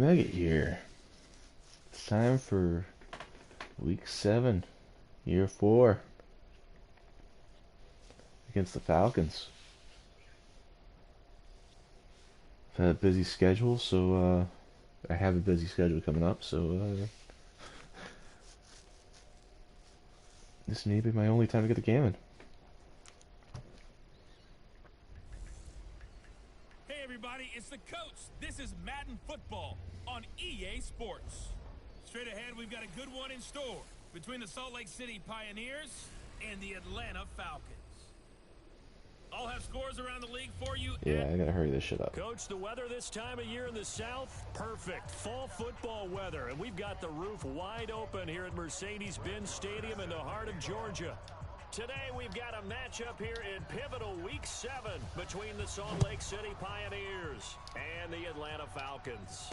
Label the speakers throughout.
Speaker 1: Look at here. It's time for week 7, year 4 against the Falcons. I've had a busy schedule, so I have a busy schedule coming up, so this may be my only time to get the game in.
Speaker 2: Hey everybody, it's the coach. This is Madden Football on EA Sports. Straight ahead, we've got a good one in store between the Salt Lake City Pioneers and the Atlanta Falcons. I'll have scores around the league for you.
Speaker 1: Yeah, I gotta hurry this shit up.
Speaker 3: Coach, the weather this time of year in the South, perfect. Fall football weather, and we've got the roof wide open here at Mercedes-Benz Stadium in the heart of Georgia. Today, we've got a matchup here in pivotal Week 7 between the Salt Lake City Pioneers and the Atlanta Falcons.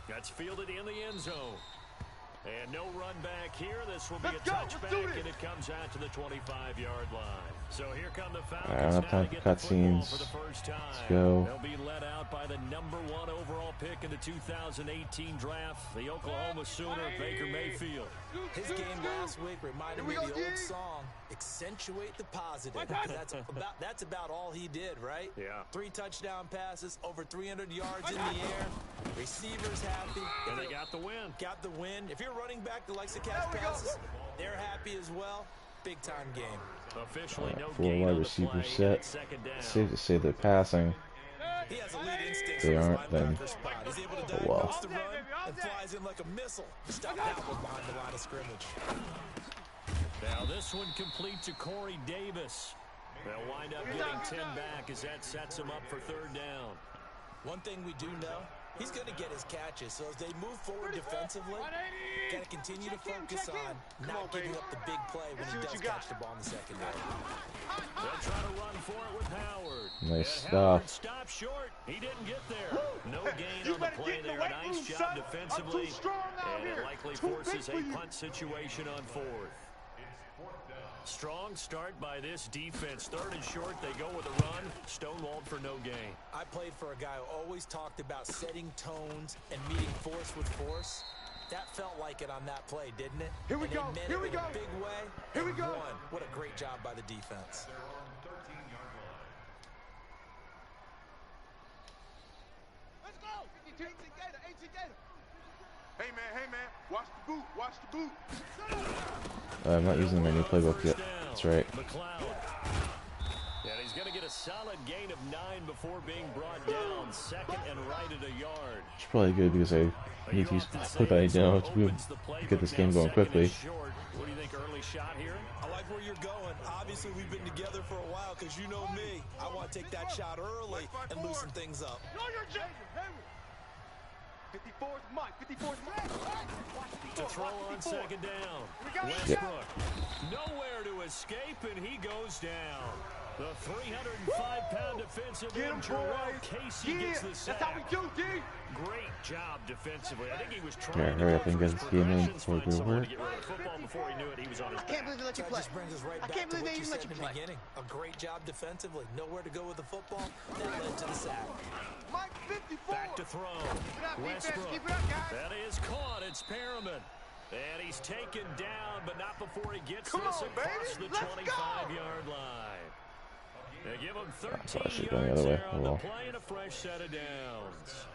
Speaker 3: That's fielded in the end zone. And no run back here. This will be a touchback, and it comes out to the 25-yard line. So here come the Falcons.
Speaker 1: I don't have time for cutscenes. Let's go.
Speaker 3: They'll be led out by the #1 overall pick in the 2018 draft, the Oklahoma Sooner, Baker Mayfield.
Speaker 4: His game last week reminded me of the old song, "Accentuate the positive." That's about all he did, right?
Speaker 3: Yeah.
Speaker 4: 3 touchdown passes, over 300 yards in the air. Receivers happy.
Speaker 3: And they got the win.
Speaker 4: Got the win. If you're running back that likes to catch passes, they're happy as well. Big time game.
Speaker 3: Officially no
Speaker 1: 4
Speaker 3: gain
Speaker 1: wide
Speaker 3: on the
Speaker 1: receivers
Speaker 3: play,
Speaker 1: set.
Speaker 3: second down.
Speaker 1: Safe to say they're passing.
Speaker 4: He has elite instincts
Speaker 1: They
Speaker 4: in his
Speaker 1: aren't, then.
Speaker 4: linebacker spot. He's able to
Speaker 1: Oh, well.
Speaker 4: diagnose the run and flies in like a missile. Stuck outward behind the line of scrimmage.
Speaker 3: Now this one complete to Corey Davis. They'll wind up getting 10 back as that sets him up for 3rd down.
Speaker 4: One thing we do know, he's going to get his catches. So as they move forward defensively, got to continue to focus on not giving up the big play when he does catch the ball in the secondary.
Speaker 3: They'll try to run for it with Howard.
Speaker 1: Nice
Speaker 3: And Howard
Speaker 1: stuff.
Speaker 3: stopped short. He didn't get there. No gain on the play there. Nice job defensively. And it likely forces a punt situation on 4th. Strong start by this defense. 3rd and short, they go with a run. Stonewalled for no gain.
Speaker 4: I played for a guy who always talked about setting tones and meeting force with force. That felt like it on that play, didn't it?
Speaker 5: Here we go. Here we go.
Speaker 4: Big way.
Speaker 5: Here we go.
Speaker 4: What a great job by the defense.
Speaker 5: Let's go. Hey man, watch the boot, watch the boot.
Speaker 1: I'm not using my new playbook yet. That's right.
Speaker 3: McLeod. And he's going to get a solid gain of 9 before being brought down. 2nd and right at a yard.
Speaker 1: It's probably good because I need to use my playbook now to get this game going quickly.
Speaker 3: What do you think, early shot here?
Speaker 4: I like where you're going. Obviously, we've been together for a while because you know me. I want to take that shot early and loosen things up.
Speaker 5: 54's Mike, 54's Mike.
Speaker 3: To throw on 2nd down. Westbrook. Nowhere to escape, and he goes down. The 305-pound defensive end, Jarrell Casey gets the sack.
Speaker 5: That's how we do, D.
Speaker 3: Great job defensively. I think he was trying
Speaker 1: Yeah, hurry up and get this game in before we go over.
Speaker 3: Before he knew it, he was on his
Speaker 5: I can't believe they let you play.
Speaker 4: Just brings us right back to what you said in the beginning. A great job defensively. Nowhere to go with the football. That led to the sack.
Speaker 5: Mike 54.
Speaker 3: Back to throw. Westbrook.
Speaker 5: Keep it up, guys.
Speaker 3: That is caught. It's Perriman. And he's taken down, but not before he gets
Speaker 5: Come
Speaker 3: this
Speaker 5: on,
Speaker 3: across
Speaker 5: baby.
Speaker 3: the 25-yard line. They give him 13
Speaker 1: shit, going the
Speaker 3: yards
Speaker 1: other way.
Speaker 3: there
Speaker 1: Oh,
Speaker 3: on the
Speaker 1: well.
Speaker 3: play and a fresh set of downs.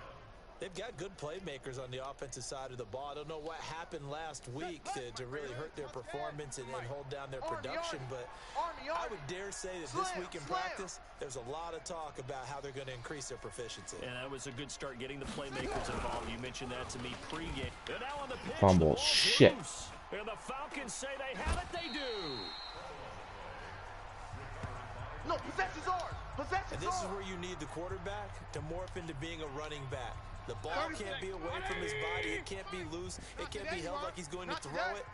Speaker 4: They've got good playmakers on the offensive side of the ball. I don't know what happened last week to really hurt their performance and hold down their production, but I would dare say that this week in practice, there's a lot of talk about how they're going to increase their proficiency.
Speaker 3: And that was a good start getting the playmakers involved. You mentioned that to me pregame. And now on the pitch,
Speaker 1: Fumble.
Speaker 3: the ball's
Speaker 1: Shit.
Speaker 3: loose. And the Falcons say they have it. They do.
Speaker 5: No, possession's ours.
Speaker 4: And this is where you need the quarterback to morph into being a running back. The ball can't be away from his body. It can't be loose. It can't be held like he's going to throw it.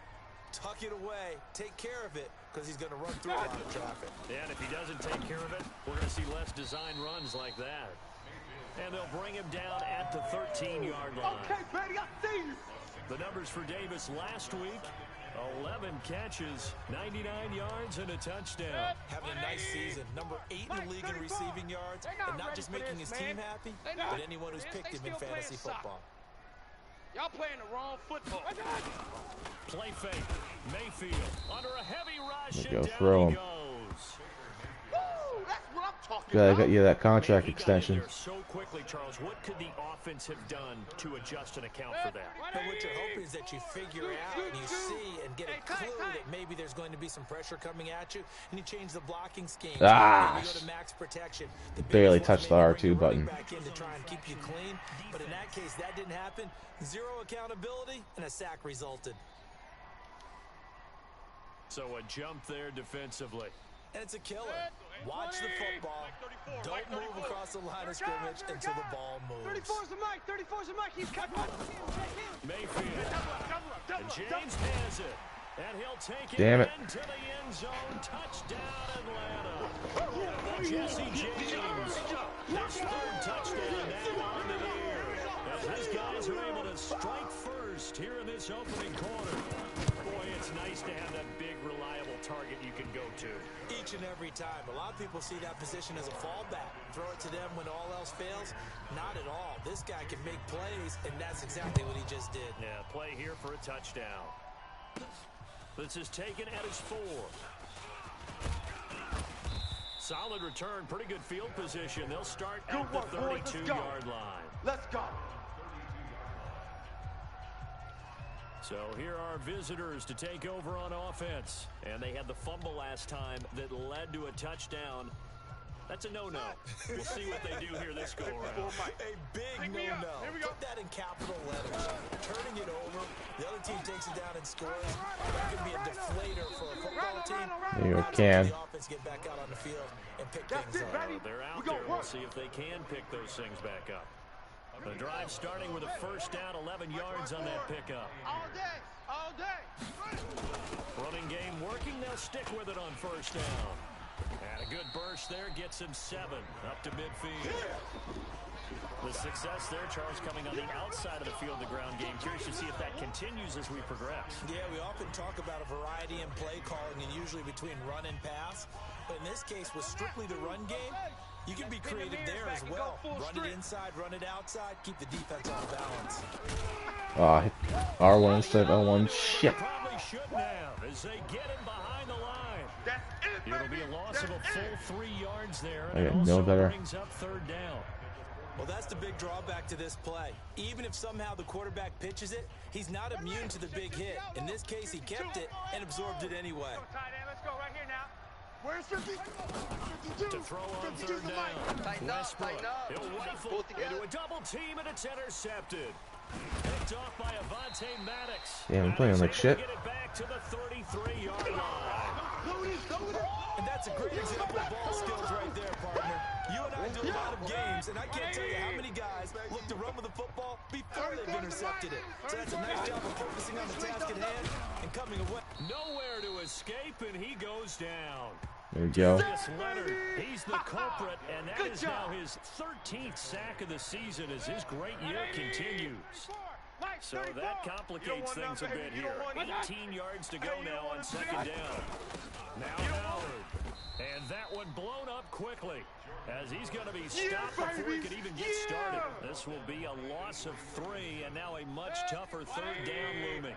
Speaker 4: Tuck it away. Take care of it because he's going to run through a lot of traffic.
Speaker 3: And if he doesn't take care of it, we're going to see less design runs like that. And they'll bring him down at the 13-yard line.
Speaker 5: Okay, Betty, I see you.
Speaker 3: The numbers for Davis last week, 11 catches, 99 yards, and a touchdown.
Speaker 4: Having a nice season. Number 8 in the league in receiving yards. And not just making his team happy, but anyone who's picked him in fantasy football.
Speaker 5: Y'all playing the wrong football.
Speaker 3: Play fake. Mayfield under a heavy rush,
Speaker 1: There you
Speaker 3: and
Speaker 1: go,
Speaker 3: down
Speaker 1: throw
Speaker 3: he
Speaker 1: him.
Speaker 3: goes.
Speaker 5: Woo, that's what I'm talking
Speaker 1: Glad I
Speaker 5: about.
Speaker 1: got you that contract
Speaker 3: He got in
Speaker 1: extension.
Speaker 3: there so quickly, Charles. What could the offense have done to adjust and account for that?
Speaker 4: But what you're hoping is that you figure out and you see and get a clue that maybe there's going to be some pressure coming at you, and you change the blocking scheme.
Speaker 1: Ah,
Speaker 4: And you go to max protection. The
Speaker 1: barely
Speaker 4: biggest ones
Speaker 1: touched the
Speaker 4: maybe
Speaker 1: R2
Speaker 4: bring your running
Speaker 1: button.
Speaker 4: back in to try and keep you clean. But in that case, that didn't happen. Zero accountability, and a sack resulted.
Speaker 3: So a jump there defensively.
Speaker 4: And it's a killer. Watch the football. Don't move across the line of scrimmage until the ball moves.
Speaker 5: 34's the mic. 34's the mic. He's cut.
Speaker 3: Mayfield. And James has it. And he'll take it
Speaker 1: Damn it.
Speaker 3: into the end zone. Touchdown, Atlanta. Jesse James. His third touchdown now on the year. As his guys are able to strike first here in this opening quarter. Boy, it's nice to have that big, reliable target you can go to.
Speaker 4: Each and every time. A lot of people see that position as a fallback. Throw it to them when all else fails. Not at all. This guy can make plays, and that's exactly what he just did.
Speaker 3: Yeah, play here for a touchdown. This is taken at his 4. Solid return, pretty good field position. They'll start at the 32-yard line.
Speaker 5: Let's go.
Speaker 3: So here are visitors to take over on offense. And they had the fumble last time that led to a touchdown. That's a no-no. We'll see what they do here this go-around.
Speaker 4: A big no-no. Put that in capital letters. Turning it over. The other team takes it down and scores. That could be a deflator for a football team.
Speaker 1: There you
Speaker 4: Now it's
Speaker 1: can.
Speaker 4: up to the offense to get back out on the field and pick things up.
Speaker 3: They're out there. We'll see if they can pick those things back up. The drive starting with a first down, 11 yards on that pickup.
Speaker 5: All day. All day.
Speaker 3: Running game working. They'll stick with it on first down. And a good burst there gets him 7 up to midfield. The success there, Charles, coming on the outside of the field, the ground game. Curious to see if that continues as we progress.
Speaker 4: Yeah, we often talk about a variety in play calling and usually between run and pass. But in this case, with strictly the run game, you can be creative there as well. Run it inside, run it outside, keep the defense on balance.
Speaker 1: R1 instead of L1. Shit.
Speaker 3: Probably shouldn't have as they get him behind the line. It'll be a loss of a full 3 yards there. And it
Speaker 1: no
Speaker 3: also
Speaker 1: better.
Speaker 3: brings up third down.
Speaker 4: Well, that's the big drawback to this play. Even if somehow the quarterback pitches it, he's not immune to the big hit. In this case, he kept it and absorbed it anyway.
Speaker 5: Let's go right here now. Where's 50?
Speaker 3: To throw on third down. Westbrook. He'll rifle into a double team, and it's intercepted. Picked off by Avonte Maddox.
Speaker 1: Damn, I'm playing like shit.
Speaker 3: Get it back to the 33-yard line.
Speaker 4: And that's a great example of ball skills right there, partner. You and I do a lot of games, and I can't tell you how many guys look to run with the football before they've intercepted it. So that's a nice job of focusing on the task at hand and coming away.
Speaker 3: Nowhere to escape, and he goes down.
Speaker 1: There we go.
Speaker 3: Darius Leonard, he's the culprit, and that is now his 13th sack of the season as his great year continues. So that complicates things a bit here. 18 yards to go now on second down. Now Howard. And that one blown up quickly as he's going to be stopped before he could even get started. This will be a loss of 3 and now a much tougher third down looming.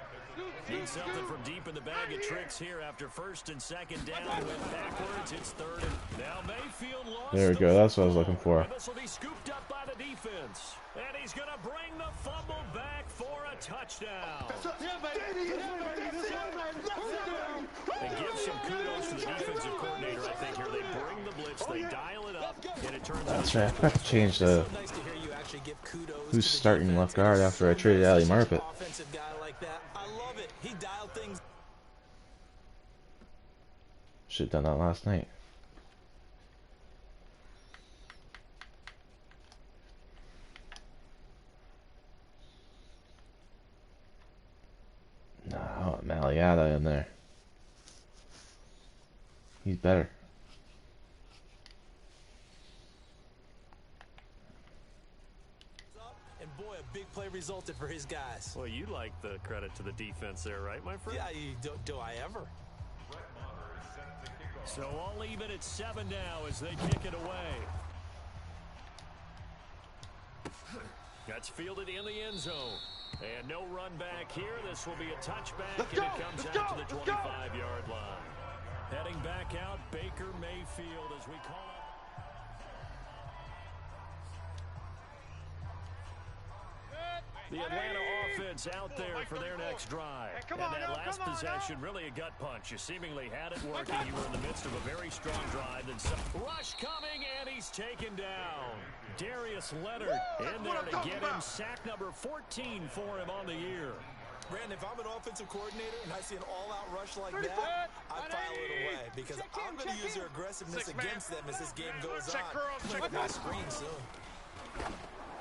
Speaker 3: Need something from deep in the bag of tricks here after first and second down. Went backwards, it's third and now Mayfield lost.
Speaker 1: There we go. That's what I was looking for.
Speaker 3: And this will be scooped up by the defense. And he's going to bring the fumble back for a touchdown. And give some kudos to the defensive coordinator, I think, here. They bring the blitz, they dial it up, and it turns out...
Speaker 1: That's right. I forgot to change the...
Speaker 4: So nice to hear you actually give kudos
Speaker 1: Who's
Speaker 4: to the
Speaker 1: starting
Speaker 4: defense.
Speaker 1: left guard after I traded Ali Marpet.
Speaker 4: Offensive guy like that. I love it. He dialed things.
Speaker 1: Should've done that last night. No, I want Maliata in there. He's better.
Speaker 4: And boy, a big play resulted for his guys.
Speaker 3: Well, you like the credit to the defense there, right, my friend?
Speaker 4: Yeah, do I ever?
Speaker 3: So all even at 7 now as they kick it away. That's fielded in the end zone. And no run back here. This will be a touchback, and it comes out to the 25-yard line. Heading back out, Baker Mayfield as we call up. The Atlanta offense out there for their next drive. And that last possession, really a gut punch. You seemingly had it working. You were in the midst of a very strong drive. Then some rush coming, and he's taken down. Darius Leonard in there to get him. Sack number 14 for him on the year.
Speaker 4: Brandon, if I'm an offensive coordinator and I see an all-out rush like that, I file it away because I'm going to use their aggressiveness against them as this game goes on. Check my screen soon.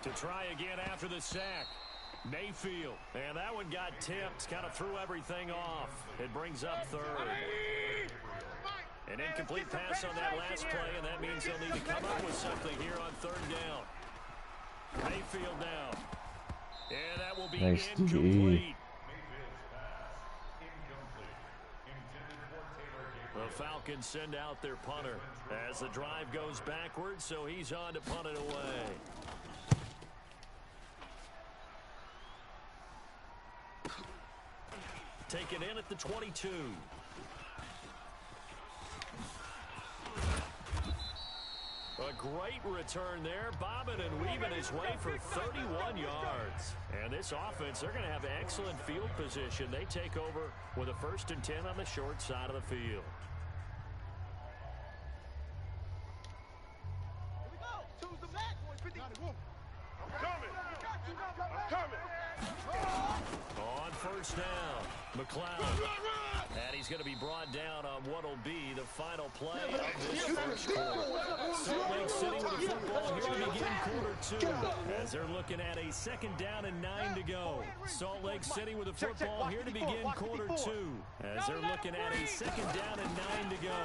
Speaker 3: To try again after the sack. Mayfield, and that one got tipped, kind of threw everything off. It brings up third. An incomplete pass on that last play, and that means they'll need to come up with something here on third down. Mayfield now. And that will be incomplete. The Falcons send out their punter as the drive goes backwards, so he's on to punt it away. Taken in at the 22. A great return there, bobbing and weaving his way for 31 yards. And this offense, they're going to have excellent field position. They take over with a 1st and 10 on the short side of the field.
Speaker 5: Here we go. Choose the back, boys. 50. I'm coming.
Speaker 3: On first down, McLeod. And he's going to be brought down on what will be the final play of this first quarter. Salt Lake City with the football here to begin quarter 2. As they're looking at a 2nd down and 9 to go. Salt Lake City with the football here to begin quarter 2. As they're looking at a 2nd down and 9 to go.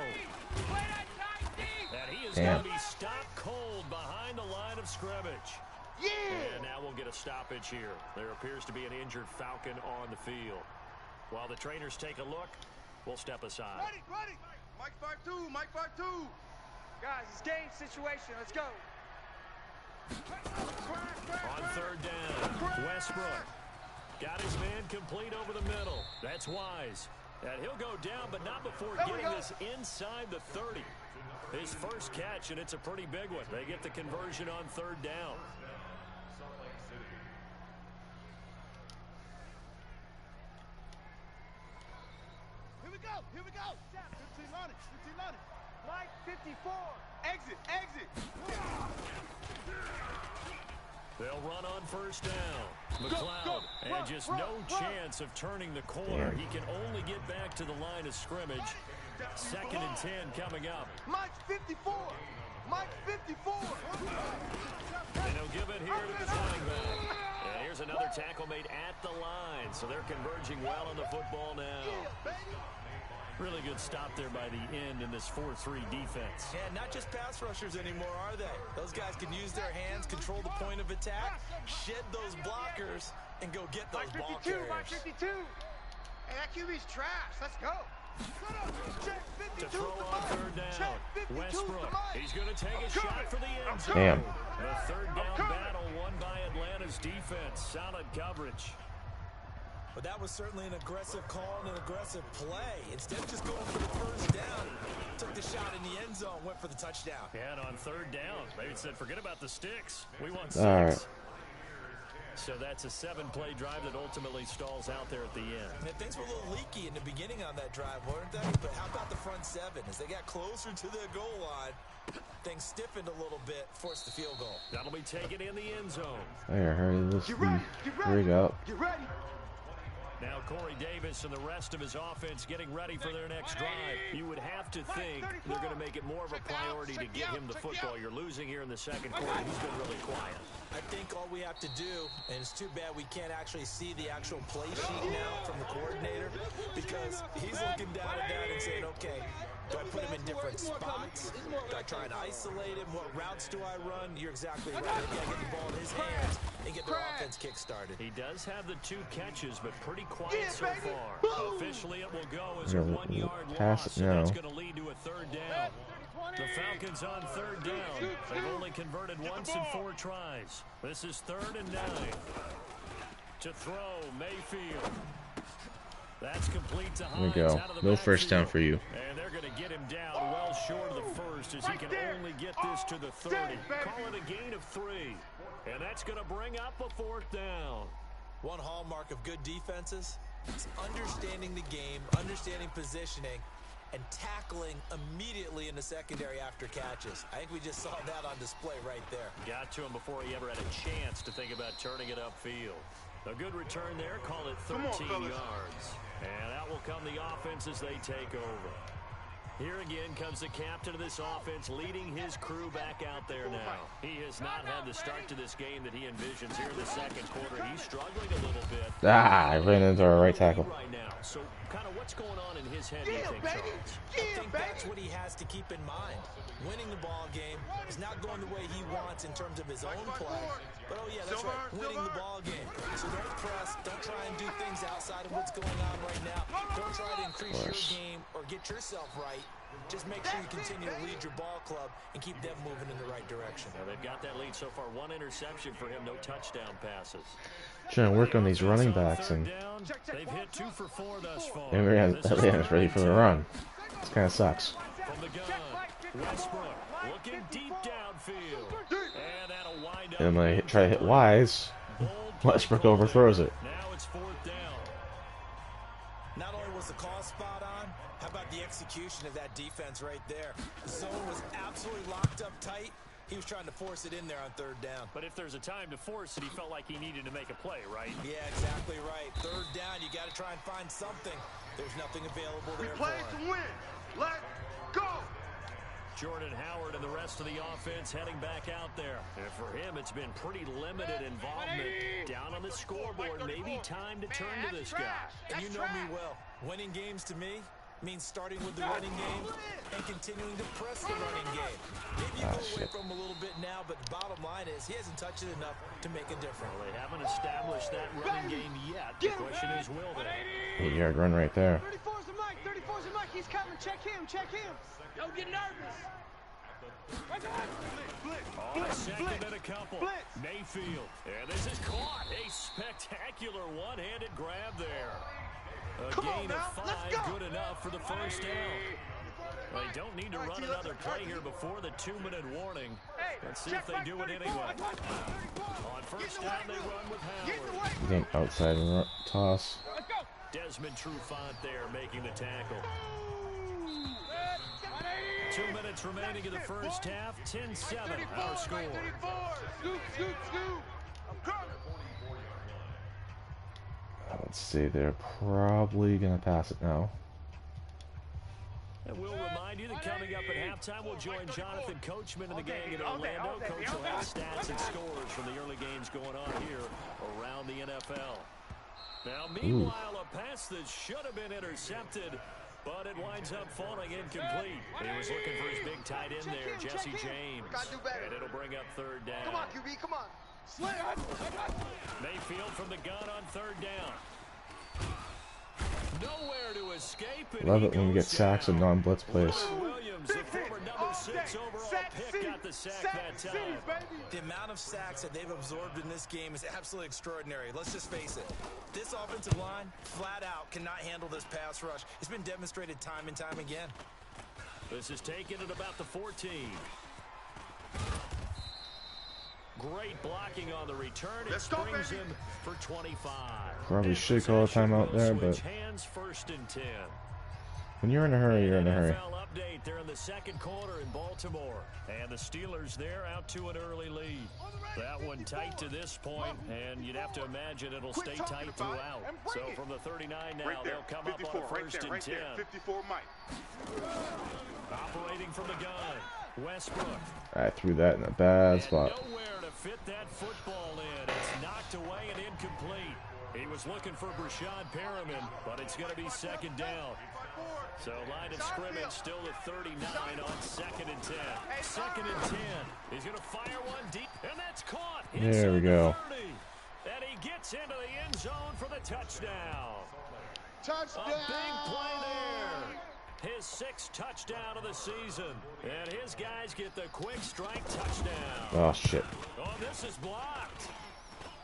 Speaker 3: And he is going to be stopped cold behind the line of scrimmage. And now we'll get a stoppage here. There appears to be an injured Falcon on the field. While the trainers take a look, we'll step aside.
Speaker 5: Ready. Mike 5-2. Guys, it's game situation. Let's go.
Speaker 3: On third down, Westbrook got his man complete over the middle. That's Wise. And he'll go down, but not before getting this inside the 30. His first catch, and it's a pretty big one. They get the conversion on third down.
Speaker 5: Here we go. 15 on it. Mike 54. Exit.
Speaker 3: They'll run on first down. McLeod, and just no chance of turning the corner. He can only get back to the line of scrimmage. 2nd and 10 coming up.
Speaker 5: Mike 54.
Speaker 3: And he'll give it here to the running back. And here's another tackle made at the line. So they're converging well on the football now. Really good stop there by the end in this 4-3 defense.
Speaker 4: And not just pass rushers anymore, are they? Those guys can use their hands, control the point of attack, shed those blockers, and go get those ball carriers.
Speaker 5: Mike 52. Hey, that QB's trash. Let's go.
Speaker 3: To throw on third down, Westbrook. He's going to take a shot for the end zone.
Speaker 1: Damn.
Speaker 3: The third down battle won by Atlanta's defense. Solid coverage.
Speaker 4: But that was certainly an aggressive call and an aggressive play. Instead of just going for the first down, took the shot in the end zone, went for the touchdown.
Speaker 3: And on third down, they said, forget about the sticks. We want 6.
Speaker 1: All right.
Speaker 3: So that's a 7-play drive that ultimately stalls out there at the end.
Speaker 4: And things were a little leaky in the beginning on that drive, weren't they? But how about the front 7? As they got closer to the goal line, things stiffened a little bit, forced the field goal.
Speaker 3: That'll be taken in the end zone.
Speaker 1: I heard this rig up.
Speaker 5: Get ready.
Speaker 3: Now Corey Davis and the rest of his offense getting ready for their next drive. You would have to think they're going to make it more of a priority to get him the football. You're losing here in the second quarter. He's been really quiet.
Speaker 4: I think all we have to do, and it's too bad we can't actually see the actual play sheet now from the coordinator, because he's looking down at that and saying, okay, do I put him in different spots? Do I try and isolate him? What routes do I run? You're exactly right. Again, get the ball in his hands and get their offense kick-started.
Speaker 3: He does have the 2 catches, but pretty quiet so far. Officially, it will go as a 1-yard loss, and that's going to lead to a third down. The Falcons on third down. They've only converted once in 4 tries. This is 3rd and 9. To throw, Mayfield. That's complete to
Speaker 1: There we
Speaker 3: Hines
Speaker 1: go.
Speaker 3: out of the
Speaker 1: No first down
Speaker 3: backfield.
Speaker 1: for you.
Speaker 3: And they're going to get him down well short of the first as he can only get this to the 30. Call it a gain of 3. And that's going to bring up a 4th down.
Speaker 4: One hallmark of good defenses is understanding the game, understanding positioning, and tackling immediately in the secondary after catches. I think we just saw that on display right there.
Speaker 3: Got to him before he ever had a chance to think about turning it upfield. A good return there, call it 13 yards. And out will come the offense as they take over. Here again comes the captain of this offense leading his crew back out there now. He has not had the start to this game that he envisions here in the second quarter. He's struggling a little bit.
Speaker 1: Ah, I ran into our right tackle.
Speaker 3: Right now. So kind of what's going on in his head, do you think, Charles?
Speaker 4: I think that's what he has to keep in mind. Winning the ball game is not going the way he wants in terms of his own play. But, oh, yeah, that's right, winning the ball game. So don't press. Don't try and do things outside of what's going on right now. Don't try to increase your game or get yourself right. Just make sure you continue to lead your ball club and keep them moving in the right direction.
Speaker 3: Now, they've got that lead so far. 1 interception for him, no touchdown passes.
Speaker 1: Trying to work on these running backs, and
Speaker 3: They've hit 2 for 4 thus far.
Speaker 1: Atlanta's ready for the run. This kind of sucks.
Speaker 3: From the gun, Westbrook looking deep downfield. And that'll wind up.
Speaker 1: And when I try to hit Wise, Westbrook overthrows it.
Speaker 3: Now it's 4th down.
Speaker 4: Not only was the call spot on, how about the execution of that defense right there? The zone was absolutely locked up tight. He was trying to force it in there on 3rd down.
Speaker 3: But if there's a time to force it, he felt like he needed to make a play, right?
Speaker 4: Yeah, exactly right. 3rd down, you got to try and find something. There's nothing available there for him.
Speaker 5: To win. Let's go.
Speaker 3: Jordan Howard and the rest of the offense heading back out there. And for him, it's been pretty limited involvement. Down on the scoreboard, maybe time to turn to this guy.
Speaker 4: And you know me well. Winning games to me means starting with the running game and continuing to press the running game. Maybe you go away from him a little bit now, but the bottom line is he hasn't touched it enough to make a difference.
Speaker 3: Well, they haven't established that running game yet. The question is, will they?
Speaker 1: 8-yard run right there.
Speaker 5: 34's the Mike. 34's the Mike. He's coming. Check him. Check him. Don't get nervous.
Speaker 3: On a second and a couple. Mayfield. And this is caught. A spectacular one-handed grab there. A gain of 5, good enough for the first down. Well, they don't need to run another play here before the 2-minute warning. Let's see if they do it anyway. On first down, they run with Howard.
Speaker 1: He's an outside toss.
Speaker 3: Desmond Trufant there making the tackle. 2 minutes remaining in the first half. 10-7 our score.
Speaker 5: Scoop, scoop, scoop. I'm coming.
Speaker 1: Let's see, they're probably going to pass it now.
Speaker 3: And we'll remind you that coming up at halftime, we'll join Jonathan Coachman and the gang in Orlando. Coach will have stats and scores from the early games going on here around the NFL. Now, meanwhile, a pass that should have been intercepted, but it winds up falling incomplete. He was looking for his big tight end there, Jesse James. And it'll bring up 3rd down.
Speaker 5: Come on, QB, come on.
Speaker 3: Mayfield from the gun on 3rd down. Nowhere to escape.
Speaker 1: Love it when we get sacks and non-blitz plays.
Speaker 3: Williams, the former number 6 overall pick, got the sack that time.
Speaker 4: The amount of sacks that they've absorbed in this game is absolutely extraordinary. Let's just face it. This offensive line, flat out, cannot handle this pass rush. It's been demonstrated time and time again.
Speaker 3: This is taken at about the 14. Great blocking on the return. It springs him for 25.
Speaker 1: Probably should call a timeout there, but
Speaker 3: hands 1st and 10.
Speaker 1: when you're in a hurry, you're in a hurry.
Speaker 3: NFL update. They're in the second quarter in Baltimore. And the Steelers there out to an early lead. That one tight to this point, and you'd have to imagine it'll stay tight throughout. So from the 39 now, they'll come up on a 1st and 10.
Speaker 5: 54 Mike.
Speaker 3: Operating from the gun, Westbrook.
Speaker 1: I threw that in a bad spot.
Speaker 3: Nowhere to fit that football in. It's knocked away and incomplete. He was looking for Brashad Perriman, but it's going to be 2nd down. So line of scrimmage still at 39 on 2nd and 10. 2nd and 10. He's going to fire one deep, and that's caught.
Speaker 1: There we go.
Speaker 3: 30. And he gets into the end zone for the touchdown.
Speaker 5: Touchdown.
Speaker 3: A big play there. His 6th touchdown of the season. And his guys get the quick strike touchdown.
Speaker 1: Oh, shit.
Speaker 3: Oh, this is blocked.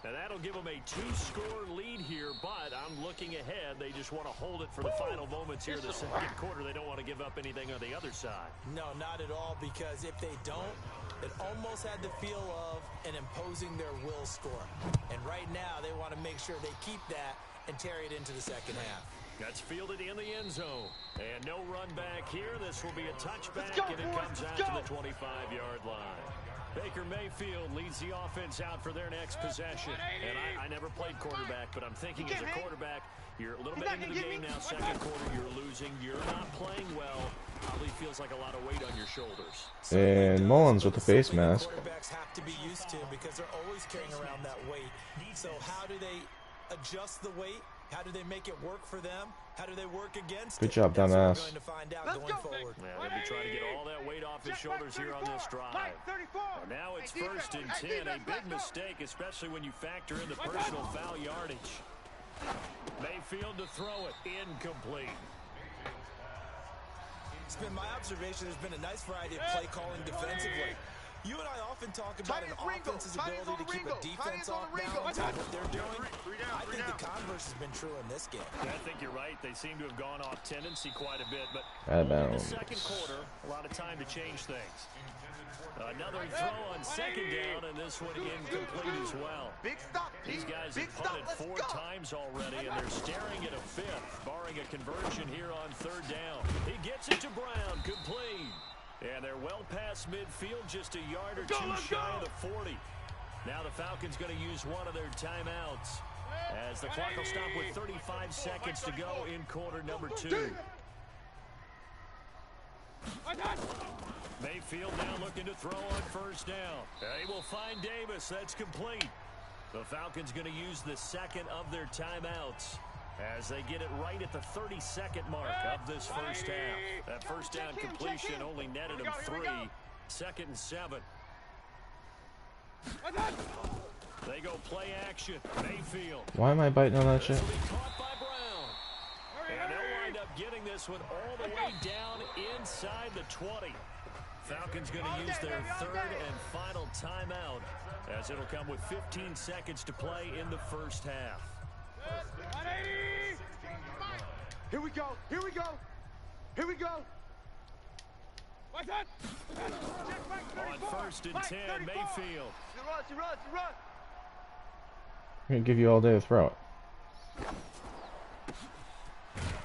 Speaker 3: And that'll give them a 2-score lead here, but I'm looking ahead. They just want to hold it for the final moments here in the second quarter. They don't want to give up anything on the other side.
Speaker 4: No, not at all, because if they don't, it almost had the feel of an imposing their will score. And right now, they want to make sure they keep that and carry it into the second half.
Speaker 3: That's fielded in the end zone. And no run back here. This will be a touchback, and it comes out to the 25-yard line. Baker Mayfield leads the offense out for their next possession. And I never played quarterback, but I'm thinking as a quarterback, you're a little bit into the game now. Second quarter, you're losing. You're not playing well. Probably feels like a lot of weight on your shoulders.
Speaker 1: And Mullins with the face mask.
Speaker 4: Quarterbacks have to be used to because they're always carrying around that weight. So how do they adjust the weight? How do they make it work for them? How do they work against
Speaker 1: Good job, dumbass.
Speaker 4: We're going to find out going forward.
Speaker 3: Yeah, they'll be trying to get all that weight off his shoulders here on this drive. And now it's 1st and 10. A big mistake, especially when you factor in the personal foul yardage. Mayfield to throw it. Incomplete.
Speaker 4: It's been my observation there's been a nice variety of play calling defensively. You and I often talk about an offense's ability to keep a defense off balance and what they're doing. I think the converse has been true in this game.
Speaker 3: I think you're right. They seem to have gone off tendency quite a bit, but
Speaker 1: Out of
Speaker 3: in the
Speaker 1: bounds.
Speaker 3: second quarter, a lot of time to change things. Another throw on second down, and this one incomplete as well. These guys have punted 4 times already, and they're staring at a 5th, barring a conversion here on 3rd down. He gets it to Brown, complete. And they're well past midfield, just a yard or 2 shy of the 40. Now the Falcons going to use one of their timeouts as the clock will stop with 35 seconds to go in quarter number 2. Mayfield now looking to throw on 1st down. They will find Davis. That's complete. The Falcons going to use the second of their timeouts as they get it right at the 32nd mark of this first half. That first down completion only netted them 3. 2nd and 7. They go play action. Mayfield.
Speaker 1: Why am I biting on that shit?
Speaker 3: This will be caught by Brown. And they'll wind up getting this one all the way down inside the 20. Falcons going to use their 3rd and final timeout as it'll come with 15 seconds to play in the first half.
Speaker 5: Here we go. Here we go. Here we go.
Speaker 3: On 1st and 10, Mayfield.
Speaker 5: She runs.
Speaker 1: I'm gonna give you all day to throw it.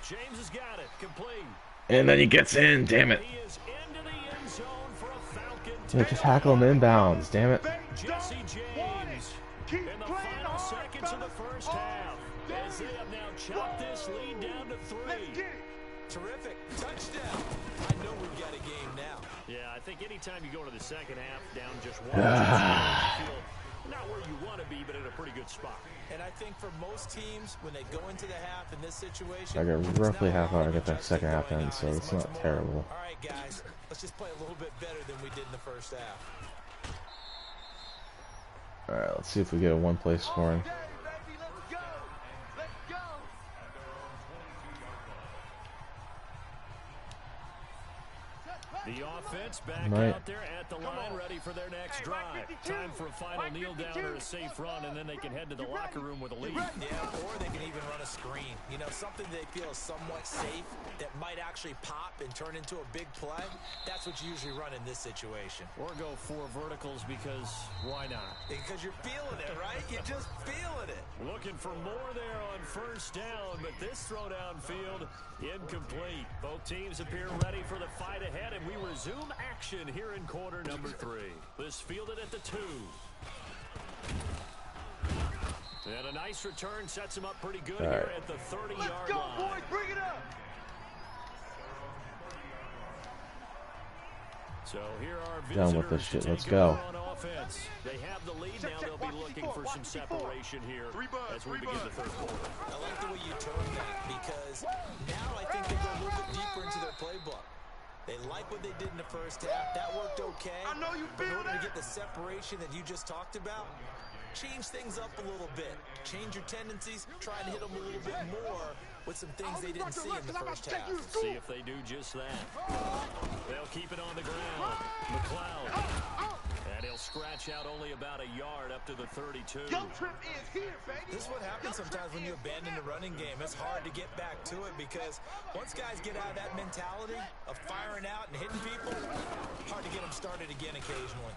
Speaker 3: James has got it. Complete.
Speaker 1: And then he gets in, damn it.
Speaker 3: He is into the end zone for a Falcon.
Speaker 1: You have to tackle him inbounds, damn it.
Speaker 3: Jesse James in the final seconds of the first half as they have now chopped this lead down to 3.
Speaker 4: Terrific. Touchdown. I know we've got a game now.
Speaker 3: Yeah, I think anytime you go to the second half down just 1, you feel not where you want to be, but in a pretty good spot.
Speaker 4: And I think for most teams, when they go into the half in this situation,
Speaker 1: I got roughly half hour to get that second half in, so it's not terrible.
Speaker 4: All right, guys, let's just play a little bit better than we did in the first half.
Speaker 1: Alright, let's see if we get a one-play scoring.
Speaker 3: The offense back out there at the line, ready for their next drive. Time for a final kneel down or a safe run, and then they can head to the locker room with a lead.
Speaker 4: Yeah, or they can even run a screen. You know, something they feel is somewhat safe that might actually pop and turn into a big play. That's what you usually run in this situation.
Speaker 3: Or go 4 verticals because why not?
Speaker 4: Because you're feeling it, right? You're just feeling it.
Speaker 3: Looking for more there on 1st down, but this throw downfield incomplete. Both teams appear ready for the fight ahead, and we resume action here in quarter number 3. This fielded at the 2. And a nice return sets him up pretty good here at the 30-yard line.
Speaker 5: Boys, bring it up.
Speaker 3: So here are
Speaker 1: Done with this shit. Let's go.
Speaker 3: On offense. They have the lead now. They'll be looking for some separation here as we begin the 3rd quarter.
Speaker 4: I like the way you term that because now I think they go a little bit deeper into their playbook. They like what they did in the first half. That worked okay.
Speaker 5: I know you
Speaker 4: but in
Speaker 5: feel
Speaker 4: order to
Speaker 5: that.
Speaker 4: get the separation that you just talked about, change things up a little bit. Change your tendencies. Try and hit them a little bit more with some things they didn't see in the first half.
Speaker 3: See if they do just that. They'll keep it on the ground. McLeod. And he'll scratch out only about a yard up to the 32.
Speaker 5: Your trip is here, baby.
Speaker 4: This is what happens sometimes when you abandon the running game. It's hard to get back to it because once guys get out of that mentality of firing out and hitting people, hard to get them started again occasionally.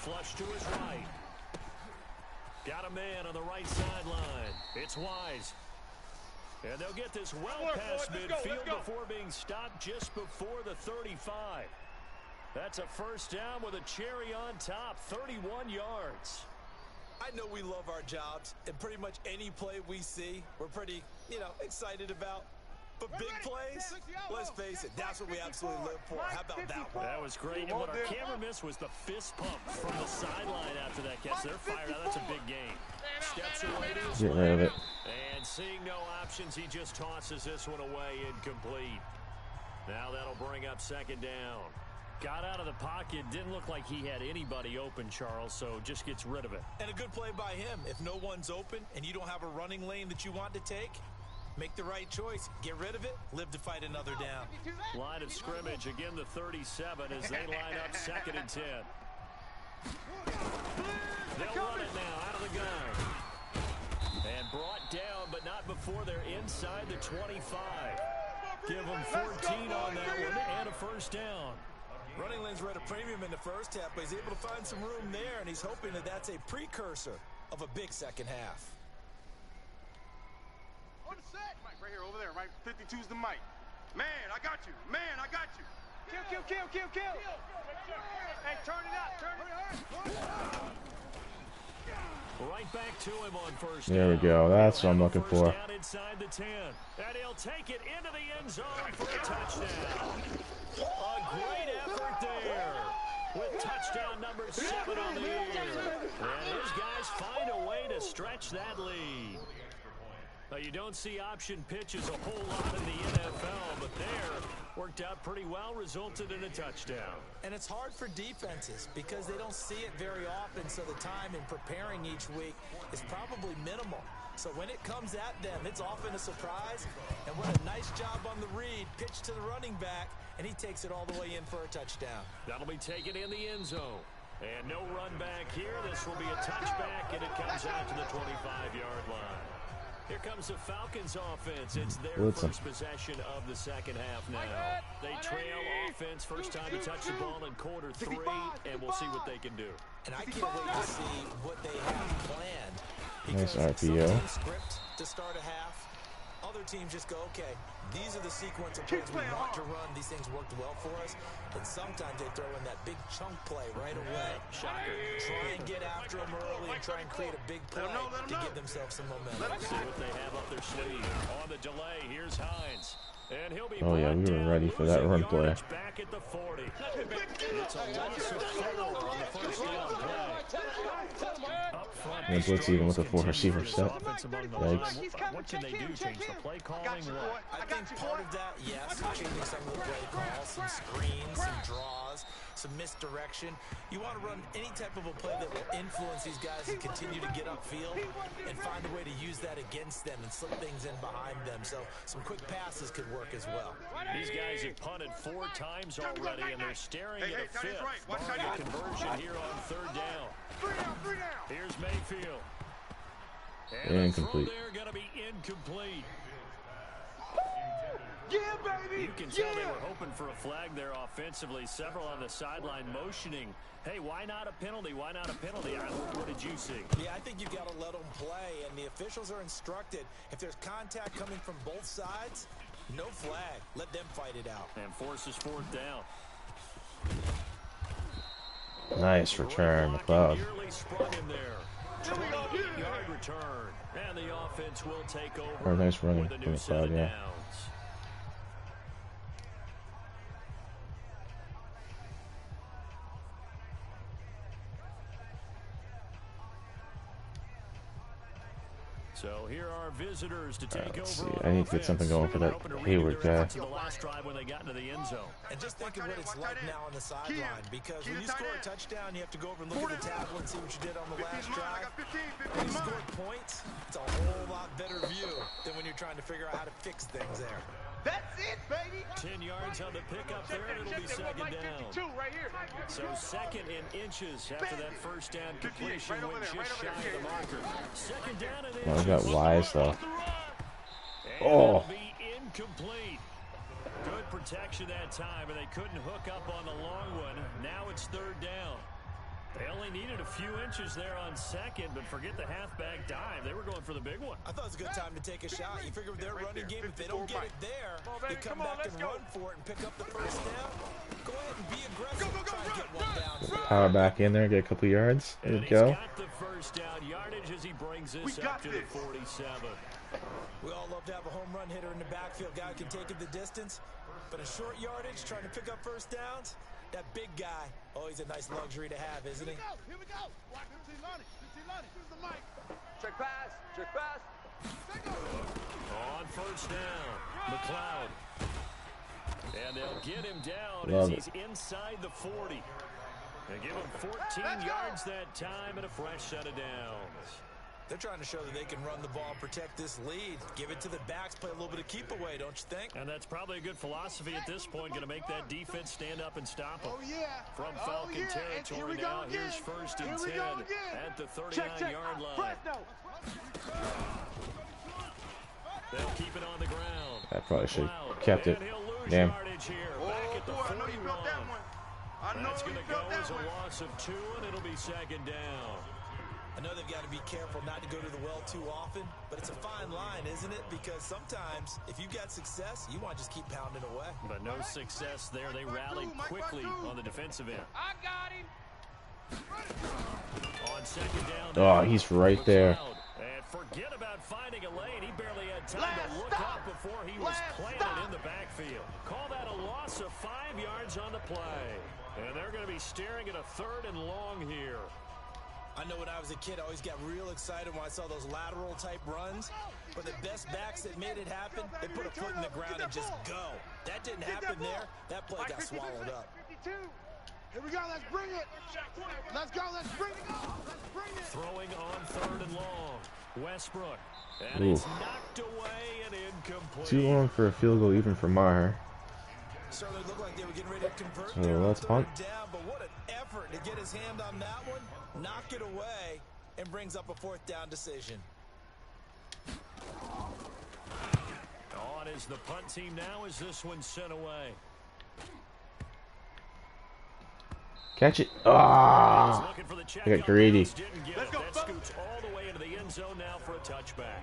Speaker 3: Flush to his right. Got a man on the right sideline. It's Wise. And they'll get this well past midfield before being stopped just before the 35. That's a first down with a cherry on top, 31 yards.
Speaker 4: I know we love our jobs, and pretty much any play we see, we're pretty, excited about. But big plays, let's face it, that's what we absolutely live for. How about that one?
Speaker 3: That was great. And what our camera missed was the fist pump from the sideline after that catch. They're fired out. That's a big gain. Steps away to his
Speaker 1: Get rid of it.
Speaker 3: And seeing no options, he just tosses this one away incomplete. Now that'll bring up second down. Got out of the pocket. Didn't look like he had anybody open, Charles, so just gets rid of it.
Speaker 4: And a good play by him. If no one's open and you don't have a running lane that you want to take, make the right choice. Get rid of it. Live to fight another down.
Speaker 3: Line of scrimmage, again the 37 as they line up 2nd and 10. They'll run it now out of the gun. And brought down, but not before they're inside the 25. Give them 14 on that one and a first down.
Speaker 4: Running lanes were at a premium in the first half, but he's able to find some room there, and he's hoping that that's a precursor of a big second half.
Speaker 5: On the set. Mike, right here, over there, right? 52's the mic. Man, I got you. Man, I got you. Kill. Hey, turn it up. Turn it up.
Speaker 3: Right back to him on first
Speaker 1: There we
Speaker 3: down.
Speaker 1: go. That's what I'm looking
Speaker 3: First
Speaker 1: for.
Speaker 3: down inside the 10. And he'll take it into the end zone for a touchdown. A great effort there with touchdown number 7 on the year. And his guys find a way to stretch that lead. Now, you don't see option pitches a whole lot in the NFL, but there worked out pretty well, resulted in a touchdown.
Speaker 4: And it's hard for defenses because they don't see it very often, so the time in preparing each week is probably minimal. So when it comes at them, it's often a surprise. And what a nice job on the read. Pitch to the running back, and he takes it all the way in for a touchdown.
Speaker 3: That'll be taken in the end zone. And no run back here. This will be a touchback, and it comes out to the 25-yard line. Here comes the Falcons offense. It's their first possession of the second half now. They trail offense, first time to touch the ball in quarter 3, and we'll see what they can do.
Speaker 4: And I can't wait to see what they have planned.
Speaker 1: Nice
Speaker 4: Because some
Speaker 1: RPO.
Speaker 4: teams script to start a half. Other teams just go, okay, these are the sequence of plays we want to run. These things worked well for us. And sometimes they throw in that big chunk play right away.
Speaker 3: Shocker.
Speaker 4: Try and get after them early and try and create a big play to give themselves some momentum.
Speaker 3: See what they have up their sleeve. On the delay, here's Hines. And he'll be
Speaker 1: Oh, yeah, we were ready for that run play.
Speaker 3: Back at the 40. It's a loss of 4 on the first down play. Up front,
Speaker 1: And blitz even with a 4-receiver set.
Speaker 3: Yikes. What can they do? Change the play calling? What?
Speaker 4: I think part of that, yes, changing some of the play calls, some screens, some draws, some misdirection. You want to run any type of a play that will influence these guys and continue to get upfield and find a way to use that against them and slip things in behind them. So some quick passes could work as well.
Speaker 3: These guys have punted 4 times already, and they're staring at a 5th. Barring a conversion here on 3rd down. Here's Mayfield. And
Speaker 1: Incomplete.
Speaker 3: the throw there going to be incomplete.
Speaker 5: Yeah, baby.
Speaker 3: You can tell they were hoping for a flag there offensively. Several on the sideline motioning, hey, why not a penalty? Why not a penalty? What did you see?
Speaker 4: Yeah, I think you've got to let them play, and the officials are instructed. If there's contact coming from both sides, no flag. Let them fight it out.
Speaker 3: And forces 4th down.
Speaker 1: Nice return, McLeod.
Speaker 3: Nearly sprung him there. 28-yard return. And the offense will take over.
Speaker 1: Or nice running
Speaker 3: with a
Speaker 1: from
Speaker 3: new set of
Speaker 1: McLeod, yeah.
Speaker 3: downs. So here are visitors to take
Speaker 1: Let's
Speaker 3: over.
Speaker 1: see.
Speaker 3: On
Speaker 1: I need to get something going for that Hayward guy.
Speaker 3: The last drive when they got into the end zone.
Speaker 4: And just think of what it's like now on the sideline, because when you score a touchdown, you have to go over and look at the tablet and see what you did on the last drive. When you score points, it's a whole lot better view than when you're trying to figure out how to fix things there.
Speaker 5: That's it, baby.
Speaker 3: 10 yards on the pickup there, and it'll be second down.
Speaker 5: Right here.
Speaker 3: So second in inches after that first down completion went just shy of the marker. Second down and
Speaker 1: Oh, I got wise though.
Speaker 3: And it'll be incomplete. Good protection that time, and they couldn't hook up on the long one. Now it's third down. They only needed a few inches there on second, but forget the halfback dive. They were going for the big one.
Speaker 4: I thought it was a good time to take a shot. You figure with their running game, if they don't get it there, they come back and run for it and pick up the first down. Go ahead and be aggressive. Try and get one down.
Speaker 1: Power back in there, get a couple yards. There we go.
Speaker 3: He's got the first down yardage as he brings this up to the 47.
Speaker 4: We all love to have a home run hitter in the backfield. Guy can take it the distance. But a short yardage, trying to pick up first downs, that big guy, always a nice luxury to have, isn't he?
Speaker 5: Here we go. Block 15 Lonnie. 15 Lonnie. Here's the mic. Check pass. Check pass.
Speaker 3: On first down, McLeod. And they'll get him down
Speaker 1: Love
Speaker 3: as he's inside the 40. They give him 14 yards that time and a fresh set of downs.
Speaker 4: They're trying to show that they can run the ball, protect this lead, give it to the backs, play a little bit of keep away, don't you think?
Speaker 3: And that's probably a good philosophy at this point, going to make that defense stand up and stop them.
Speaker 5: Oh, yeah.
Speaker 3: From Falcon territory now, here's first and 10 at the 39-yard line. They'll keep it on the ground.
Speaker 1: I probably should have kept it. Damn.
Speaker 3: Back at the 41. That's going to go as a loss of 2, and it'll be second down.
Speaker 4: I know they've got to be careful not to go to the well too often, but it's a fine line, isn't it? Because sometimes, if you've got success, you want to just keep pounding away.
Speaker 3: But no success there. They rallied quickly on the defensive end.
Speaker 5: I got him.
Speaker 3: On second down.
Speaker 1: Oh, he's right there.
Speaker 3: And forget about finding a lane. He barely had time to look up before he was planted in the backfield. Call that a loss of 5 yards on the play. And they're going to be staring at a third and long here.
Speaker 4: I know when I was a kid, I always got real excited when I saw those lateral type runs. But the best backs that made it happen, they put a foot in the ground and just go. That didn't happen there. That play got swallowed up.
Speaker 5: 52. Here we go. Let's bring it. Let's go. Let's bring it. Let's bring it.
Speaker 3: Throwing on third and long. Westbrook. And it's knocked away and incomplete.
Speaker 1: Too long for a field goal, even for Maher.
Speaker 4: Certainly looked like they were getting ready to convert.
Speaker 1: So let's punt.
Speaker 4: Down, but what an effort to get his hand on that one, knock it away, and brings up a fourth down decision.
Speaker 3: On is the punt team now as this one's sent away.
Speaker 1: Catch it. Ah! I got greedy.
Speaker 3: Let's go. That scoots all the way into the end zone now for a touchback.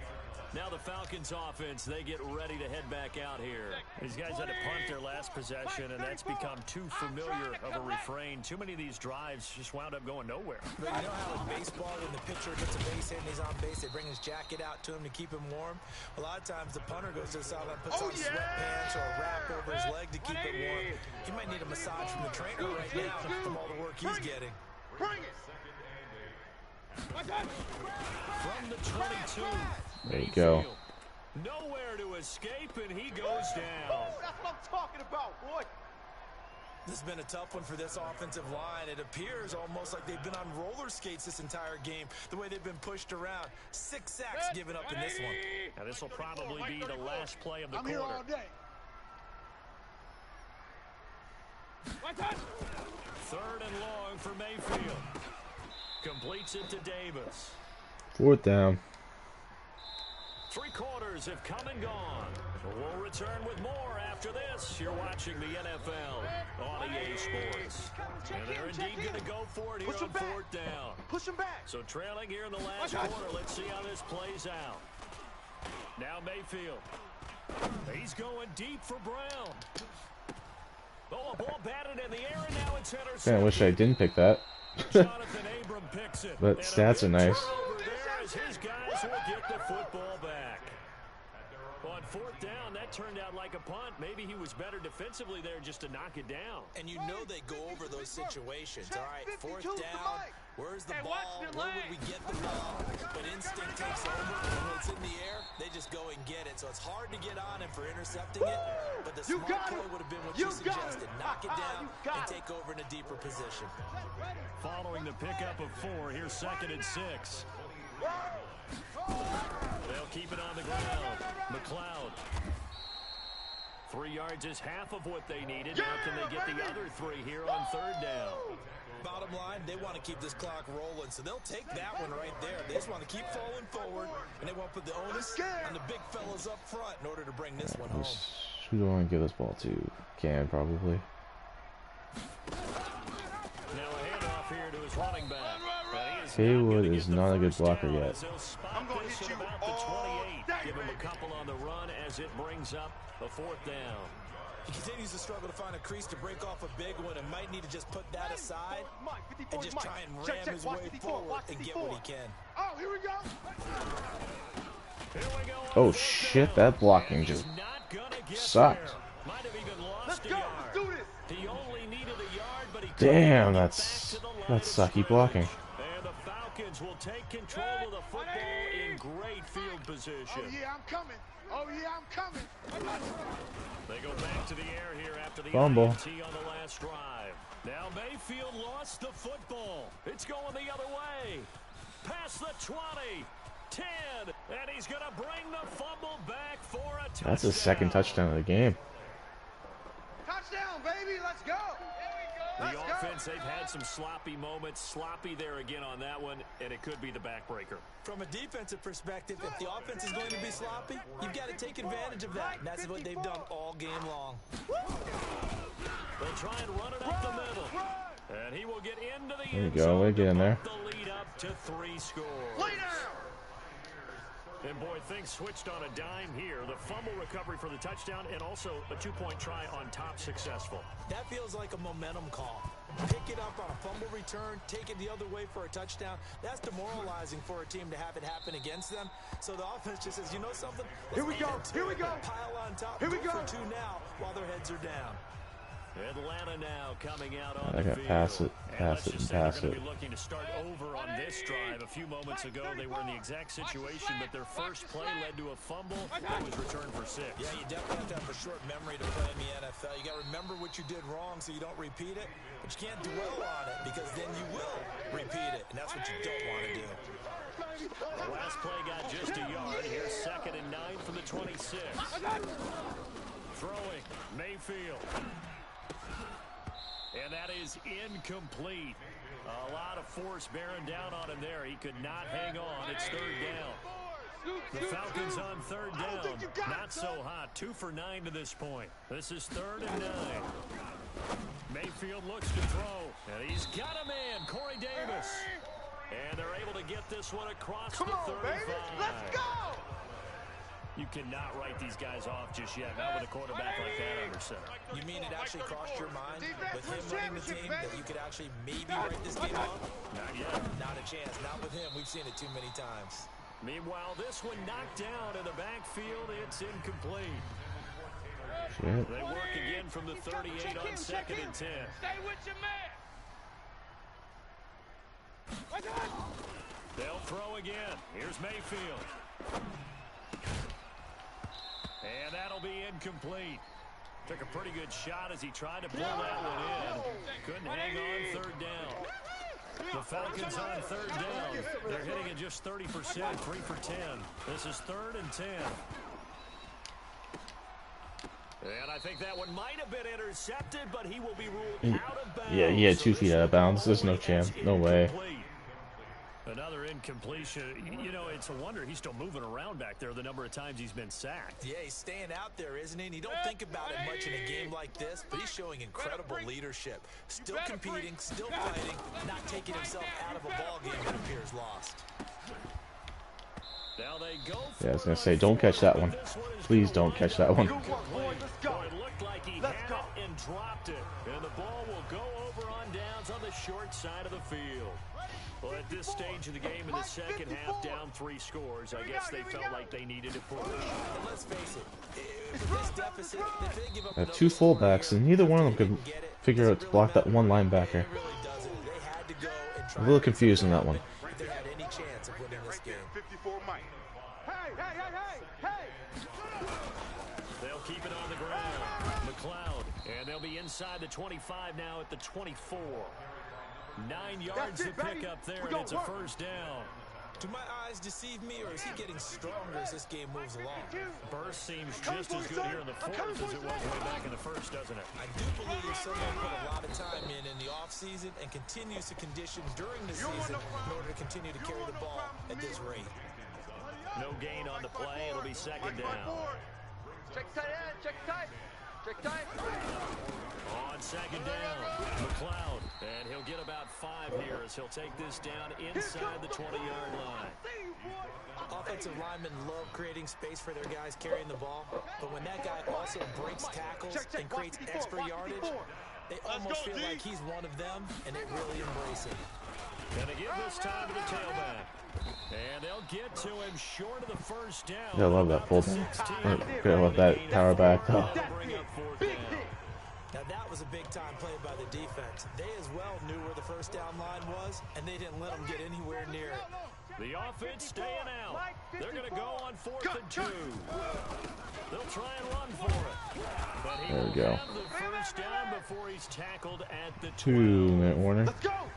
Speaker 3: Now the Falcons offense, they get ready to head back out here. These guys had to punt their last possession, and that's become too familiar of a refrain. Too many of these drives just wound up going nowhere.
Speaker 4: But you know how in baseball, when the pitcher gets a base hit and he's on base, they bring his jacket out to him to keep him warm? A lot of times the punter goes to the sideline, puts on sweatpants or a wrap over his leg to keep it warm. He might need a massage from the trainer right now from all the work he's getting.
Speaker 5: Bring it.
Speaker 3: From the 22.
Speaker 1: There you go.
Speaker 3: Nowhere to escape, and he goes down.
Speaker 5: That's what I'm talking about, boy.
Speaker 4: This has been a tough one for this offensive line. It appears almost like they've been on roller skates this entire game, the way they've been pushed around. 6 sacks given up in this one.
Speaker 3: Now, this will probably be the last play of the
Speaker 5: I'm
Speaker 3: quarter.
Speaker 5: here all day.
Speaker 3: Third and long for Mayfield. Completes it to Davis.
Speaker 1: Fourth down.
Speaker 3: 3 quarters have come and gone. We'll return with more after this. You're watching the NFL on EA Sports. And they're indeed going to go for it here on fourth down.
Speaker 5: Push him back.
Speaker 3: So trailing here in the last quarter. Let's see how this plays out. Now Mayfield. He's going deep for Brown. Oh, a ball batted in the air, and now it's intercepted.
Speaker 1: Man, I wish I didn't pick that.
Speaker 3: Jonathan Abram picks it.
Speaker 1: But stats are nice.
Speaker 3: As his guys will get the football back. On fourth down, that turned out like a punt. Maybe he was better defensively there just to knock it down.
Speaker 4: And you know they go over those situations. All right, fourth down, where's the ball? Where would we get the ball? But instinct takes over. When it's in the air, they just go and get it. So it's hard to get on him for intercepting it. But the smart play would have been what you suggested. Knock it down and take over in a deeper position.
Speaker 3: Following the pickup of 4, here's second and 6. They'll keep it on the ground. McLeod. 3 yards is half of what they needed. Now can they get the other 3 here on 3rd down?
Speaker 4: Bottom line, they want to keep this clock rolling, so they'll take that one right there. They just want to keep falling forward, and they want to put the onus on the big fellas up front in order to bring this one home.
Speaker 1: Who do I want to give this ball to? Cam, probably.
Speaker 3: Now a handoff here to his running back.
Speaker 1: Haywood is not a good blocker yet.
Speaker 3: I'm going to hit you about the 28. Give him a couple on the run as it brings up a 4th down.
Speaker 4: He continues to struggle to find a crease to break off a big one and might need to just put that aside and just try and ram his way forward and get what he can.
Speaker 5: Oh, here we go.
Speaker 1: Oh shit, that blocking just sucked.
Speaker 3: Might have even lost
Speaker 5: Let's
Speaker 3: a
Speaker 5: go.
Speaker 3: yard.
Speaker 5: Let's do this.
Speaker 3: He only needed a yard, but he
Speaker 1: Damn, that's sucky blocking.
Speaker 3: And the Falcons will take control of the football in great field position.
Speaker 5: Oh, yeah, I'm coming. Oh, yeah, I'm coming.
Speaker 3: They go back to the air here after the
Speaker 1: Fumble.
Speaker 3: INT on the last drive. Now Mayfield lost the football. It's going the other way. Past the 20, 10, and he's going to bring the fumble back for a touchdown.
Speaker 1: That's his 2nd touchdown of the game.
Speaker 5: Touchdown, baby. Let's go.
Speaker 3: The offense, they've had some sloppy moments. Sloppy there again on that one, and it could be the backbreaker.
Speaker 4: From a defensive perspective, if the offense is going to be sloppy, you've got to take advantage of that. And that's what they've done all game long.
Speaker 3: They'll try and run it up the middle. And he will get into the
Speaker 1: There you
Speaker 3: end
Speaker 1: go,
Speaker 3: zone
Speaker 1: we get in
Speaker 3: to
Speaker 1: there.
Speaker 3: put the lead up to 3 scores.
Speaker 5: Lay down.
Speaker 3: And boy, things switched on a dime here. The fumble recovery for the touchdown and also a 2-point try on top successful.
Speaker 4: That feels like a momentum call. Pick it up on a fumble return, take it the other way for a touchdown. That's demoralizing for a team to have it happen against them. So the offense just says, you know something?
Speaker 5: Here we go. Here we go.
Speaker 4: Pile on top.
Speaker 5: Here we go.
Speaker 4: For 2 now while their heads are down.
Speaker 3: Atlanta now coming out on
Speaker 1: I
Speaker 3: the
Speaker 1: got
Speaker 3: field.
Speaker 1: pass it,
Speaker 3: And
Speaker 1: pass
Speaker 3: let's
Speaker 1: it,
Speaker 3: just
Speaker 1: and
Speaker 3: say they're
Speaker 1: pass
Speaker 3: gonna
Speaker 1: it.
Speaker 3: be looking to start over on this drive. A few moments ago, they were in the exact situation, but their first play led to a fumble that was returned for 6.
Speaker 4: Yeah, you definitely have to have a short memory to play in the NFL. You got to remember what you did wrong so you don't repeat it, but you can't dwell on it because then you will repeat it, and that's what you don't want to do.
Speaker 3: The last play got just a yard. Here's 2nd and 9 from the 26. Throwing, Mayfield. And that is incomplete. A lot of force bearing down on him there. He could not hang on. It's 3rd down. The Falcons on 3rd down. Not so hot. 2 for 9 to this point. This is 3rd and 9. Mayfield looks to throw. And he's got a man, Corey Davis. And they're able to get this one across the 35.
Speaker 5: Baby. Let's go.
Speaker 3: You cannot write these guys off just yet. Not with a quarterback like that under center.
Speaker 4: You mean it actually crossed your mind with him running the team that you could actually maybe write this game off?
Speaker 3: Not yet.
Speaker 4: Not a chance. Not with him. We've seen it too many times.
Speaker 3: Meanwhile, this one knocked down in the backfield. It's incomplete.
Speaker 1: Shit.
Speaker 3: They work again from the 38 on 2nd and 10.
Speaker 2: Stay with your man.
Speaker 3: They'll throw again. Here's Mayfield. And that'll be incomplete. Took a pretty good shot as he tried to pull that one in. Couldn't hang on 3rd down. The Falcons on 3rd down. They're hitting at just 30%, 3 for 10. This is 3rd and 10. And I think that one might have been intercepted, but he will be ruled out of bounds.
Speaker 1: Yeah, he had 2 feet out of bounds. There's no chance. No way.
Speaker 3: Another incompletion. You know, it's a wonder he's still moving around back there the number of times he's been sacked.
Speaker 4: Yeah, he's staying out there, isn't he? And you don't think about it much in a game like this, but he's showing incredible leadership. Still competing, still fighting, not taking himself out of a ball game that appears lost.
Speaker 3: Now they go for
Speaker 1: Yeah, I was going to say, don't catch that one. Please don't catch that one.
Speaker 3: Boy, it looked like he had it and dropped it. And the ball will go over on downs on the short side of the field. Well, at this stage of the game in the second half, down 3 scores, I guess they felt like they needed to push.
Speaker 4: And let's face it, with this deficit, if they give up
Speaker 1: I have 2 fullbacks, and neither one of them could figure out to block that one linebacker. I'm a little confused on that one.
Speaker 4: If they had any chance of winning this game.
Speaker 5: 54 Mike. Hey.
Speaker 3: They'll keep it on the ground. McLeod, and they'll be inside the 25 now at the 24. 9 yards to pick up there, and it's a 1st down.
Speaker 4: Do my eyes deceive me, or is he getting stronger as this game moves along?
Speaker 3: Burst seems just as good here in the fourth as it was way back in the first, doesn't it?
Speaker 4: I do believe someone put a lot of time in the offseason and continues to condition during the season in order to continue to carry the ball at this rate.
Speaker 3: No gain on the play. It'll be second down.
Speaker 6: Check tight end, check tight. Check tight.
Speaker 3: On second down, McLeod. And he'll get about 5 here as he'll take this down inside the 20-yard line.
Speaker 4: Offensive linemen love creating space for their guys carrying the ball, but when that guy also breaks tackles and creates extra yardage, they almost feel like he's one of them, and they really embrace it.
Speaker 3: Gonna give this time to the tailback. And they'll get to him short of the first down.
Speaker 1: I love that pull down. I love that power back though.
Speaker 4: Now that was a big-time play by the defense. They as well knew where the first down line was, and they didn't let them get anywhere near it.
Speaker 3: The offense staying out. They're going to go on 4th and 2. They'll try and run for it. But he will have the first down before he's tackled at the
Speaker 1: 2-minute warning.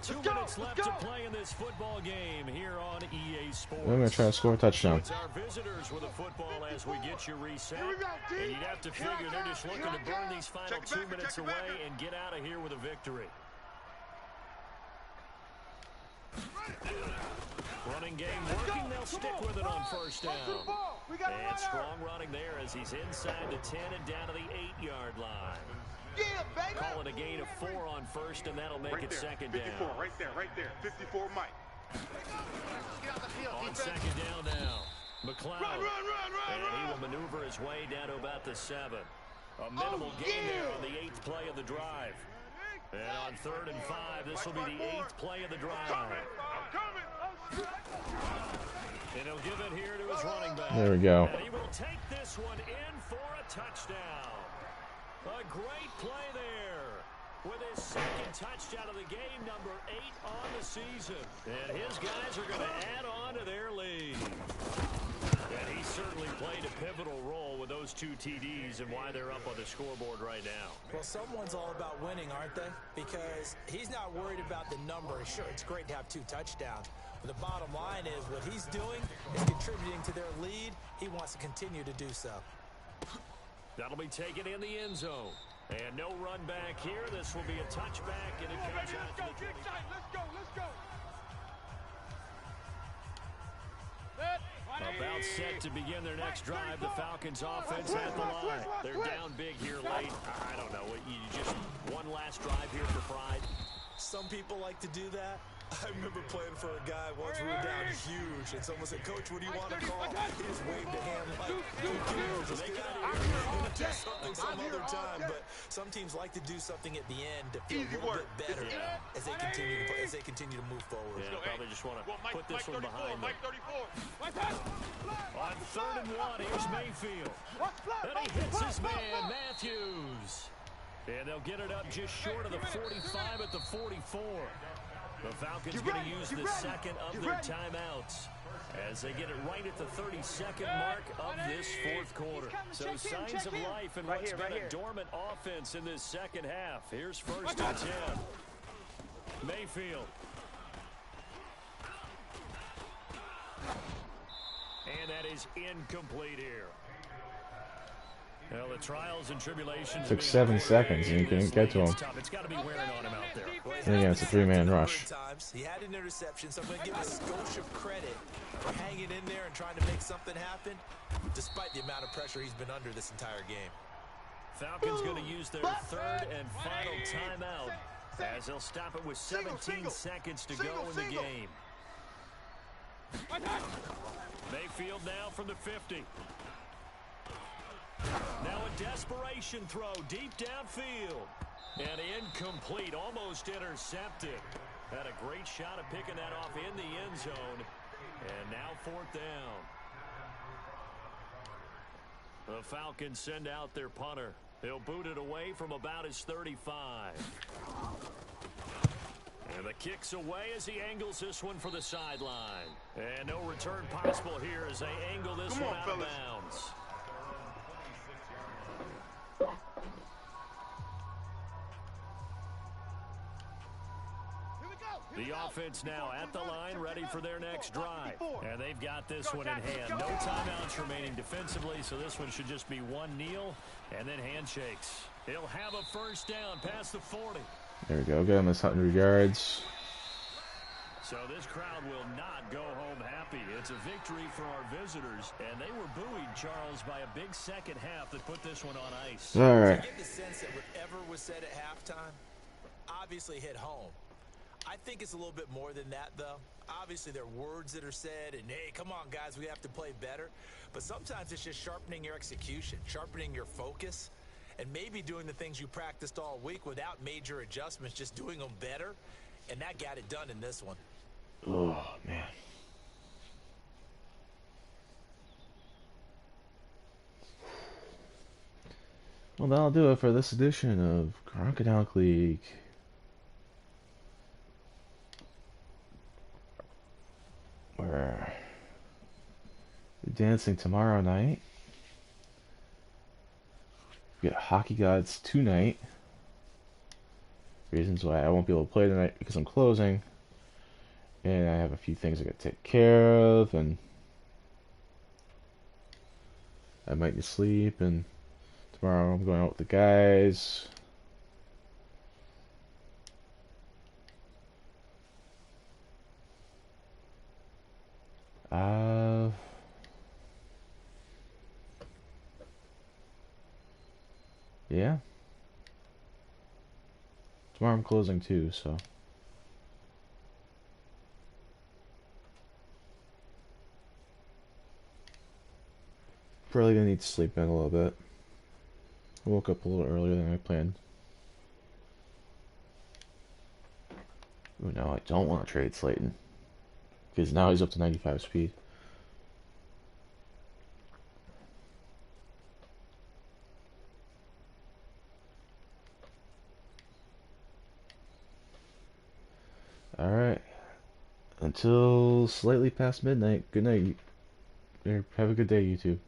Speaker 3: 2 minutes left to play in this football game here on EA Sports.
Speaker 1: I'm going to try to score a touchdown.
Speaker 3: It's our visitors with the football as we get you reset. And you'd have to figure they're just looking to burn these final 2 minutes away and get out of here with a victory. Running game working, they'll stick with it on first down. And strong running there as he's inside the 10 and down to the 8-yard line. Calling a gain of 4 on first, and that'll make it second down.
Speaker 5: 54, right there. 54, Mike.
Speaker 3: On second down now, McLeod. And he will maneuver his way down to about the 7. A minimal gain there on the 8th play of the drive. And on 3rd and 5, this will be the 8th play of the drive. And he'll give it here to his running back.
Speaker 1: There we go.
Speaker 3: And he will take this one in for a touchdown. A great play there with his second touchdown of the game, number 8 on the season. And his guys are going to add on to their lead. And he certainly played a pivotal role with those 2 TDs and why they're up on the scoreboard right now.
Speaker 4: Well, someone's all about winning, aren't they? Because he's not worried about the number. Sure, it's great to have 2 touchdowns. But the bottom line is what he's doing is contributing to their lead. He wants to continue to do so.
Speaker 3: That'll be taken in the end zone. And no run back here. This will be a touchback, and it comes out to the 20.
Speaker 5: Let's go.
Speaker 3: About set to begin their next drive. The Falcons offense at the line. They're down big here late. I don't know. You just one last drive here for pride.
Speaker 4: Some people like to do that. I remember playing for a guy once we were down huge, and someone said, "Coach, what do you want to call?" He just waved a hand like, "Who cares? Let's get out of here. We'll do something some other time." But some teams like to do something at the end to feel a little bit better as they continue to move forward.
Speaker 3: Yeah, probably just want to put this one behind them.
Speaker 5: Mike 34.
Speaker 3: On 3rd and 1, here's Mayfield. And he hits his man, Matthews. And they'll get it up just short of the 45 at the 44. The Falcons going to use the second of their timeouts as they get it right at the 32nd mark of this 4th quarter. So signs of life in what's been a dormant offense in this second half. Here's 1st and 10. Mayfield. And that is incomplete here. Well, the trials and tribulations
Speaker 1: Took 7 seconds and you couldn't get to him.
Speaker 3: It's got to be wearing on him out there.
Speaker 1: And again, it's a 3-man rush.
Speaker 4: He had an interception, so I'm going to give a skosh of credit for hanging in there and trying to make something happen, despite the amount of pressure he's been under this entire game.
Speaker 3: Falcons going to use their 3rd and final timeout as they'll stop it with 17 seconds to go in the game. Mayfield now from the 50. Now a desperation throw deep downfield. And incomplete, almost intercepted. Had a great shot at picking that off in the end zone. And now 4th down. The Falcons send out their punter. He'll boot it away from about his 35. And the kick's away as he angles this one for the sideline. And no return possible here as they angle this one out of bounds. The The offense now at the line, ready for their next drive. And they've got this one in hand. No timeouts remaining defensively, so this one should just be one kneel and then handshakes. He'll have a first down past the 40.
Speaker 1: There we go. Got him his 100 yards.
Speaker 3: So this crowd will not go home happy. It's a victory for our visitors, and they were buoyed, Charles, by a big second half that put this one on ice.
Speaker 1: All right.
Speaker 4: I get the sense that whatever was said at halftime obviously hit home. I think it's a little bit more than that, though. Obviously, there are words that are said, and, hey, come on, guys, we have to play better. But sometimes it's just sharpening your execution, sharpening your focus, and maybe doing the things you practiced all week without major adjustments, just doing them better. And that got it done in this one.
Speaker 1: Oh, man. Well, that'll do it for this edition of Gronkadonk League. We're dancing tomorrow night. We got Hockey Gods tonight. Reasons why I won't be able to play tonight because I'm closing. And I have a few things I gotta take care of, and I might need sleep, and tomorrow I'm going out with the guys. Yeah. Tomorrow I'm closing too, so. Probably gonna need to sleep in a little bit. I woke up a little earlier than I planned. Ooh, no, I don't want to trade Slayton. Because now he's up to 95 speed. Alright. Until slightly past midnight. Good night. Have a good day, YouTube.